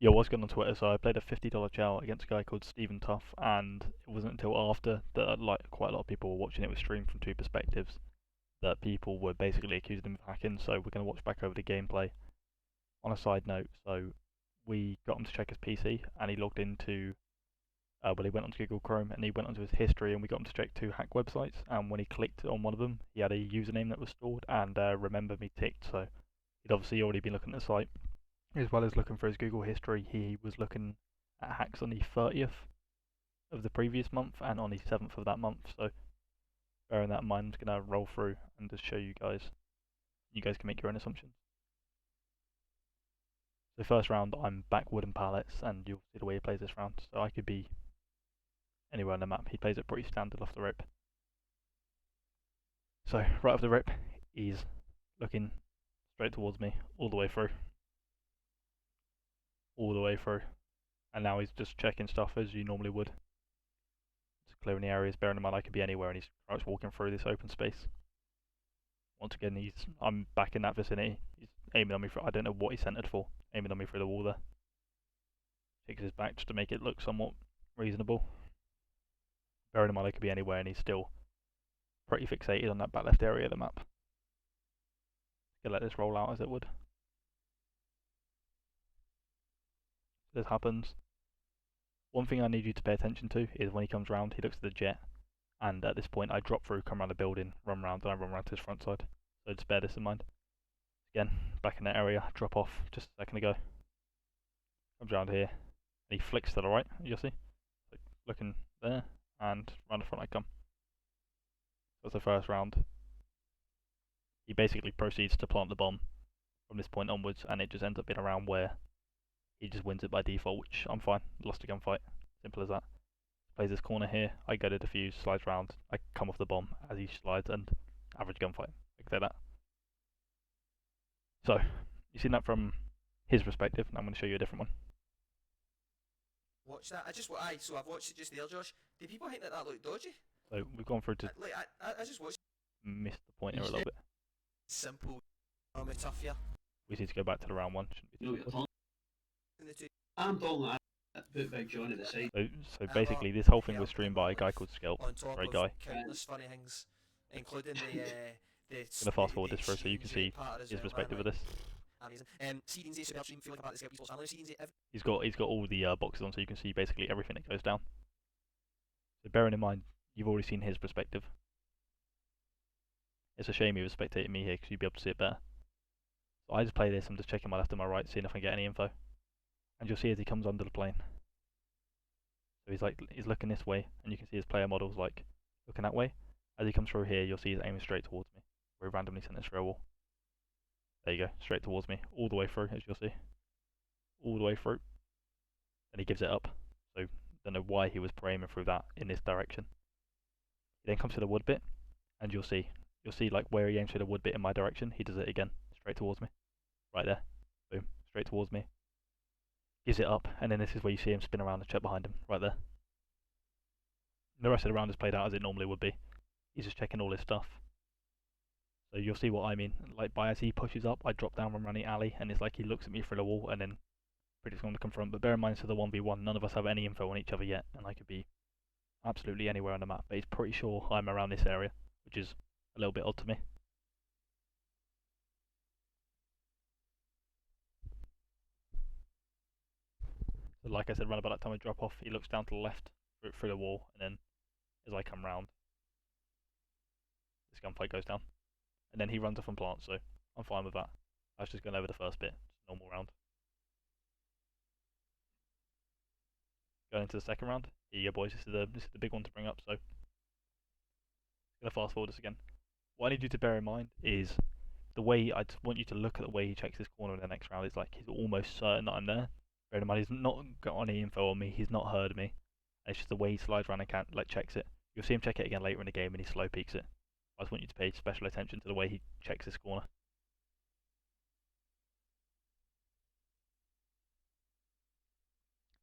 Yeah, I was going on Twitter, so I played a $50 chow against a guy called Stephen Tuff, and it wasn't until after that, like, quite a lot of people were watching it was streamed from two perspectives, that people were basically accusing him of hacking. So we're going to watch back over the gameplay. On a side note, so we got him to check his PC, and he logged into, well, he went onto Google Chrome, and he went onto his history, and we got him to check two hack websites, and when he clicked on one of them, he had a username that was stored, and remember me ticked, so he'd obviously already been looking at the site. As well as looking for his Google history, he was looking at hacks on the 30th of the previous month and on the 7th of that month. So bearing that in mind, I'm going to roll through and just show you guys. You guys can make your own assumptions. So first round, I'm back wooden pallets, and you'll see the way he plays this round. So I could be anywhere on the map. He plays it pretty standard off the rip. So right off the rip, he's looking straight towards me all the way through. All the way through. And now he's just checking stuff as you normally would. Just clearing the areas, bearing in mind I could be anywhere, and he's crouch walking through this open space. Once again, I'm back in that vicinity. He's aiming on me for, I don't know what he centered for, aiming on me through the wall there. Takes his back just to make it look somewhat reasonable. Bearing in mind I could be anywhere, and he's still pretty fixated on that back left area of the map. Gonna let this roll out as it would. This happens. One thing I need you to pay attention to is when he comes round, he looks at the jet, and at this point I drop through, come around the building, run round, and I run round to his front side. So just bear this in mind. Again, back in that area, drop off just a second ago. Comes around here, and he flicks to the right, you'll see. So looking there, and round the front I come. That's the first round. He basically proceeds to plant the bomb from this point onwards, and it just ends up being a round where he just wins it by default, which I'm fine. Lost a gunfight. Simple as that. Plays this corner here, I go to defuse, slides round, I come off the bomb as he slides, and average gunfight. Like that. So, you've seen that from his perspective, and I'm going to show you a different one. Watch that. So I've watched it just there, Josh. Do people think that that looked dodgy? So we've gone through to I just watched. miss the point here a little bit. Simple. I'm tough here. We need to go back to the round one. No, you're talking. I'm talking that put Big John at the side. So basically, this whole thing was streamed by a guy called Skelp. On top Great of guy. countless funny things, including the. I'm gonna fast forward this through so you can see his perspective of this. Amazing. CDNZ super stream, feel like a part of the Skelp Esports family. CDNZ. He's got all the boxes on, so you can see basically everything that goes down. So bearing in mind, you've already seen his perspective. It's a shame you were spectating me here because you'd be able to see it better. So I just play this. I'm just checking my left and my right, seeing if I can get any info. And you'll see as he comes under the plane. So he's looking this way, and you can see his player models like looking that way. As he comes through here, you'll see he's aiming straight towards me. We randomly sent this through a wall. There you go, straight towards me, all the way through, as you'll see. All the way through. And he gives it up. So don't know why he was aiming through that in this direction. He then comes to the wood bit, and you'll see like where he aims for the wood bit in my direction, he does it again, straight towards me. Right there. Boom, straight towards me. Gives it up, and then this is where you see him spin around and check behind him, right there. The rest of the round is played out as it normally would be. He's just checking all his stuff. So you'll see what I mean. Like as he pushes up, I drop down from running alley, and it's like he looks at me through the wall, and then predicts going to confront. But bear in mind, it's the 1v1. None of us have any info on each other yet, and I could be absolutely anywhere on the map. But he's pretty sure I'm around this area, which is a little bit odd to me. So like I said, around about that time I drop off, he looks down to the left through the wall, and then as I come round, this gunfight goes down. And then he runs off and plants, so I'm fine with that. I was just going over the first bit, just normal round. Going into the second round. Here you go, boys. This is the big one to bring up. So, gonna fast forward this again. What I need you to bear in mind is the way I just want you to look at the way he checks his corner in the next round. It's like he's almost certain that I'm there. Bear in mind, he's not got any info on me. He's not heard me. It's just the way he slides around and checks it. You'll see him check it again later in the game, and he slow peeks it. I just want you to pay special attention to the way he checks his corner.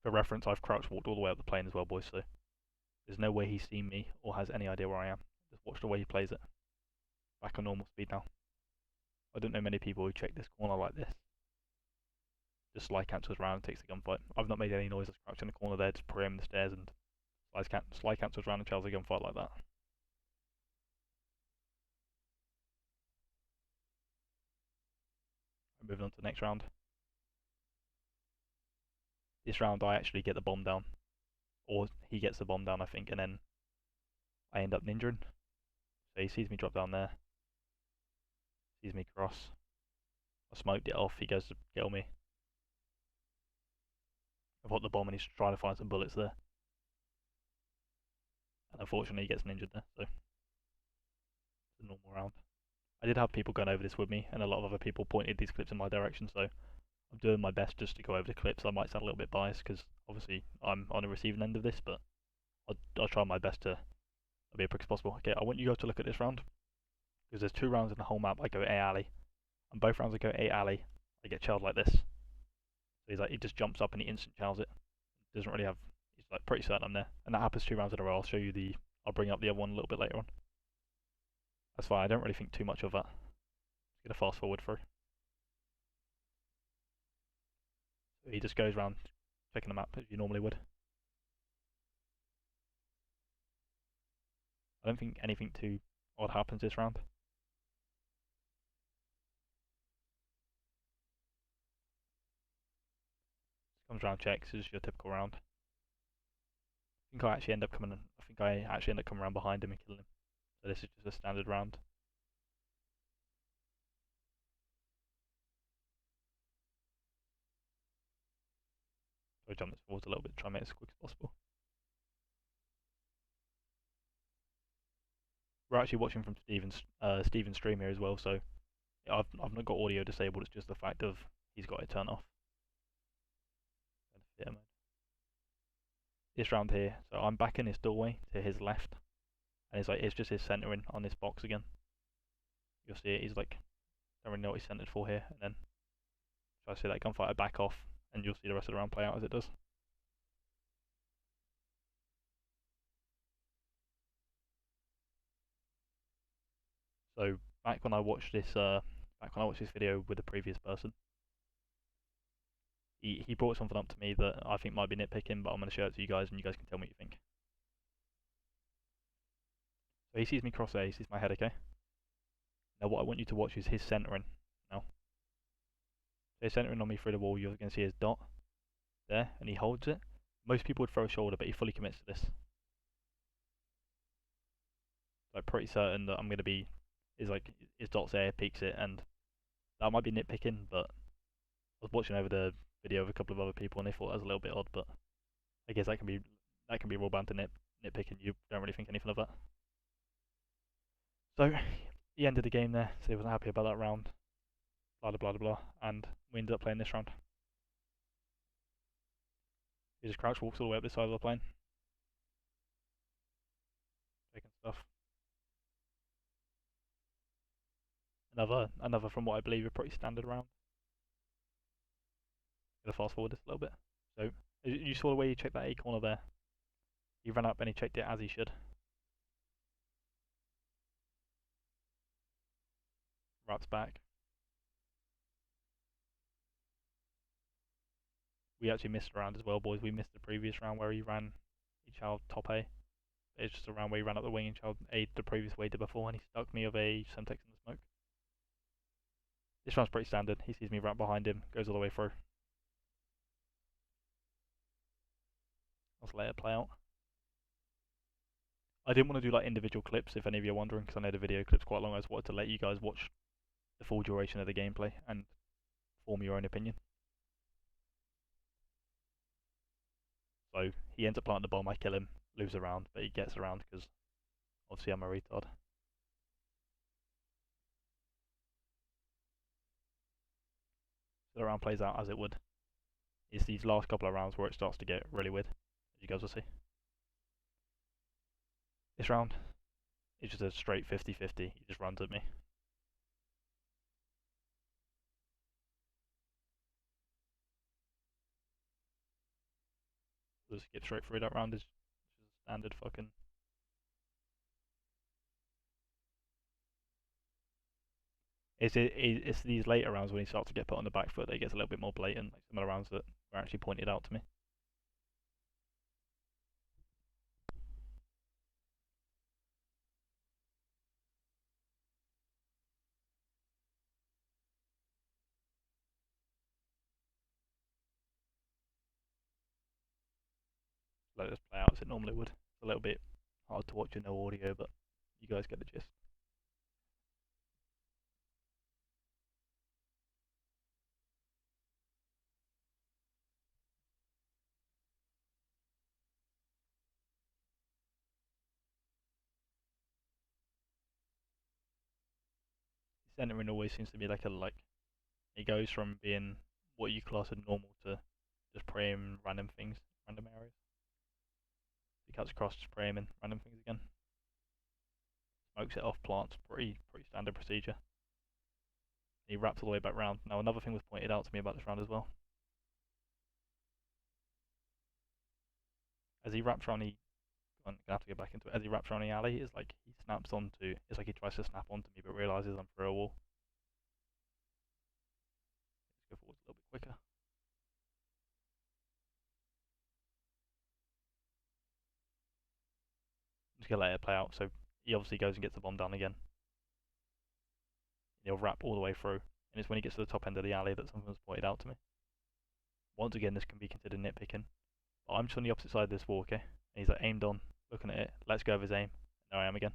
For reference, I've crouch walked all the way up the plane as well, boys, so there's no way he's seen me or has any idea where I am. Just watch the way he plays it. Back on normal speed now. I don't know many people who check this corner like this. just slide cancels around and takes the gunfight. I've not made any noise. I was crouched in the corner there, just preempting the stairs, and slide cancels around and tells the gunfight like that. Moving on to the next round. This round I actually get the bomb down, or he gets the bomb down, I think, and then I end up ninjaing. So he sees me drop down there, sees me cross. I smoked it off. He goes to kill me. I've got the bomb and he's trying to find some bullets there. And unfortunately he gets ninjaed there, so it's a normal round. I did have people going over this with me, and a lot of other people pointed these clips in my direction, so I'm doing my best just to go over the clips. I might sound a little bit biased because obviously I'm on the receiving end of this, but I'll try my best to be as quick as possible. Okay, I want you guys to look at this round, because there's 2 rounds in the whole map. I go A alley, and both rounds I go A alley, I get chelled like this. So he's like, he just jumps up and he instant chells it. Doesn't really have, he's like pretty certain I'm there. And that happens 2 rounds in a row. I'll show you I'll bring up the other one a little bit later on. That's fine, I don't really think too much of that. Just gonna fast forward through. So he just goes around checking the map as you normally would. I don't think anything too odd happens this round. Comes around, checks, is your typical round. I think I actually end up coming around behind him and killing him. So this is just a standard round. So I jump this forward a little bit, try and make it as quick as possible. We're actually watching from Steven's stream here as well, so I've not got audio disabled. It's just the fact of he's got it turned off. This round here, so I'm back in his doorway to his left, and it's just his centering on this box again. You'll see it. He's like, don't really know what he's centered for here, and then try to see that gunfighter back off, and you'll see the rest of the round play out as it does. So back when I watched this video with the previous person, he brought something up to me that I think might be nitpicking, but I'm going to show it to you guys, and you guys can tell me what you think. So he sees me cross A, he sees my head, okay? Now what I want you to watch is his centering now. So he's centering on me through the wall. You're going to see his dot there, and he holds it. Most people would throw a shoulder, but he fully commits to this. So I'm pretty certain that I'm going to be, his dot's there, peeks it, and that might be nitpicking, but I was watching over the video of a couple of other people and they thought that was a little bit odd, but I guess that can be raw banter nitpicking. You don't really think anything of that. So he ended the game there, so he wasn't happy about that round. Blah blah blah blah, and we ended up playing this round. He just crouch walks all the way up this side of the plane, taking stuff. Another from what I believe a pretty standard round. Gonna fast forward this a little bit. So you saw the way he checked that A corner there. He ran up and he checked it as he should. Wraps back. We actually missed a round as well, boys. We missed the previous round where he child top A. It's just a round where he ran up the wing and child A the previous way did before, and he stuck me of a Semtex in the smoke. This round's pretty standard. He sees me right behind him, goes all the way through. Let's let it play out. I didn't want to do like individual clips, if any of you are wondering, because I know the video clip's quite long. I just wanted to let you guys watch the full duration of the gameplay and form your own opinion. So he ends up planting the bomb, I kill him, lose a round, but he gets around because obviously I'm a retard. So the round plays out as it would. It's these last couple of rounds where it starts to get really weird, as you guys will see. This round is just a straight 50-50, he just runs at me. Just skip straight through that round is just a standard fucking... It's these later rounds when he starts to get put on the back foot that it gets a little bit more blatant, like some of the rounds that were actually pointed out to me. Let this play out as it normally would. It's a little bit hard to watch with no audio, but you guys get the gist. Centering always seems to be like it goes from being what you class as normal to just praying random things, random areas. He cuts across, just praying in random things again. Smokes it off plants, pretty standard procedure. He wraps all the way back round. Now another thing was pointed out to me about this round as well. As he wraps around I'm gonna have to get back into it. As he wraps around the alley, it's like he snaps onto. It's like he tries to snap onto me, but realizes I'm through a wall. Let's go forwards a little bit quicker. I'm just gonna let it play out. So he obviously goes and gets the bomb down again. He'll wrap all the way through, and it's when he gets to the top end of the alley that something was pointed out to me. Once again, this can be considered nitpicking. But I'm just on the opposite side of this wall, okay? And he's like aimed on, looking at it. Let's go of his aim. There I am again.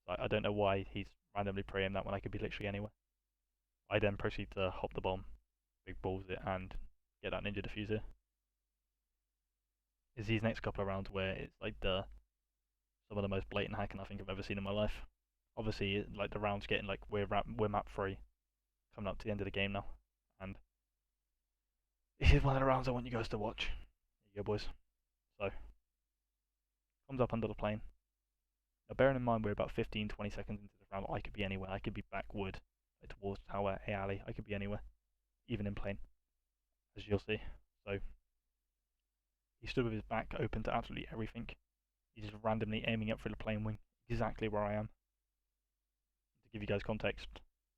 I don't know why he's randomly pre-aimed that when I could be literally anywhere. I then proceed to hop the bomb, big balls it, and get that ninja diffuser. It's these next couple of rounds where it's like some of the most blatant hacking I think I've ever seen in my life. Obviously, like the rounds getting like we're map free, coming up to the end of the game now, and this is one of the rounds I want you guys to watch. Here you go, boys. So, comes up under the plane. Now, bearing in mind we're about 15-20 seconds into the round, I could be anywhere. I could be backward, like towards tower, A alley. I could be anywhere, even in plane, as you'll see. So, he stood with his back open to absolutely everything. He's just randomly aiming up through the plane wing, exactly where I am. To give you guys context,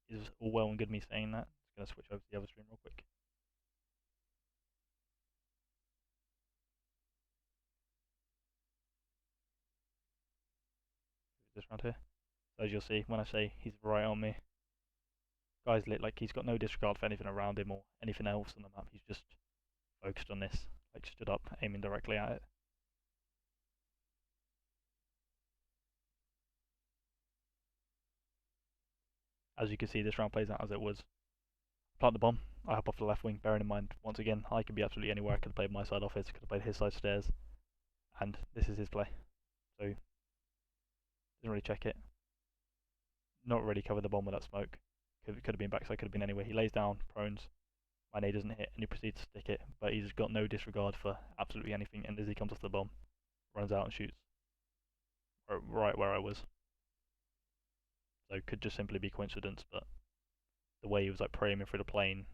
it's all well and good me saying that. I'm just going to switch over to the other stream real quick. This round here. So as you'll see, when I say he's right on me, guy's lit, like he's got no disregard for anything around him or anything else on the map. He's just focused on this, like stood up, aiming directly at it. As you can see, this round plays out as it was. Plant the bomb, I hop off the left wing, bearing in mind, once again, I could be absolutely anywhere. I could have played my side office, could have played his side stairs, and this is his play. So, doesn't really check it. Not really cover the bomb with that smoke. Could have been backside, could have been anywhere. He lays down, prones, my nade doesn't hit, and he proceeds to stick it, but he's got no disregard for absolutely anything, and as he comes off the bomb, runs out and shoots right where I was. So it could just simply be coincidence, but the way he was like praying through the plane,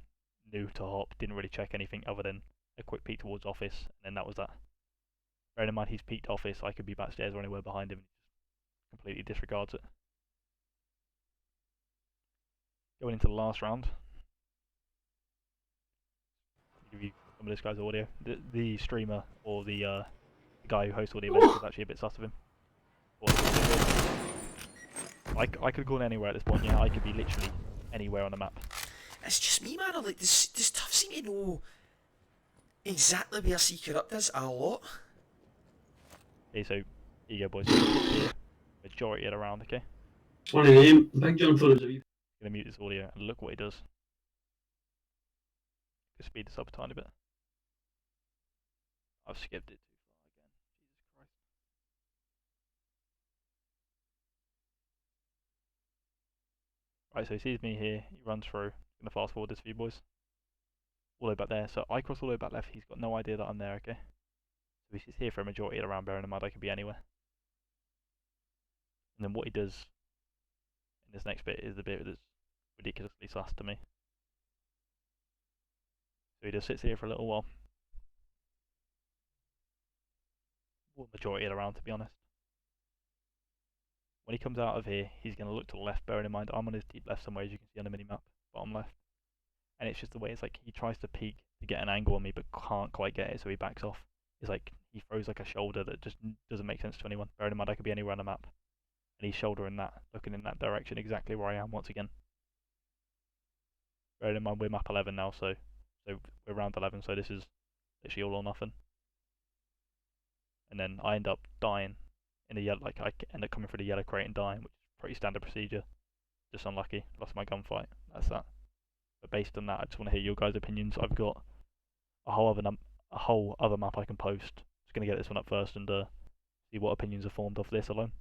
knew to hop, didn't really check anything other than a quick peek towards office, and then that was that. Bearing in mind he's peeked office, I could be backstairs or anywhere behind him, and he just completely disregards it. Going into the last round, I'll give you some of this guy's audio. The streamer or the guy who hosts all the events is actually a bit sus of him. I could have gone anywhere at this point, yeah, I could be literally anywhere on the map. It's just me, man. Like this stuff seem to know exactly where Secret Up is a lot. Okay, so here you go, boys. Here, majority of the round, okay? One of them, Big John thought it was a wee. Gonna mute this audio and look what he does. Just speed this up a tiny bit. I've skipped it too far again. Jesus Christ. Right, so he sees me here, he runs through. I'm gonna fast forward this for you boys. All the way back there, so I cross all the way back left, he's got no idea that I'm there, okay? So he's here for a majority of the round, bearing in mind I could be anywhere. And then what he does in this next bit is the bit that's ridiculously sus to me. So he just sits here for a little while. Well, majority of the round, to be honest. When he comes out of here, he's going to look to the left, bearing in mind I'm on his deep left somewhere, as you can see on the mini-map, bottom left. And it's just the way it's like he tries to peek to get an angle on me, but can't quite get it, so he backs off. It's like he throws like a shoulder that just doesn't make sense to anyone. Bearing in mind I could be anywhere on the map, and he's shouldering that, looking in that direction, exactly where I am once again. Bearing in mind we're map 11 now, so we're round 11, so this is literally all or nothing. And then I end up dying in the yellow, like I end up coming through the yellow crate and dying, which is pretty standard procedure. Just unlucky, lost my gunfight. That's that. But based on that, I just want to hear your guys' opinions. I've got a whole other map I can post. Just gonna get this one up first and see what opinions are formed off this alone.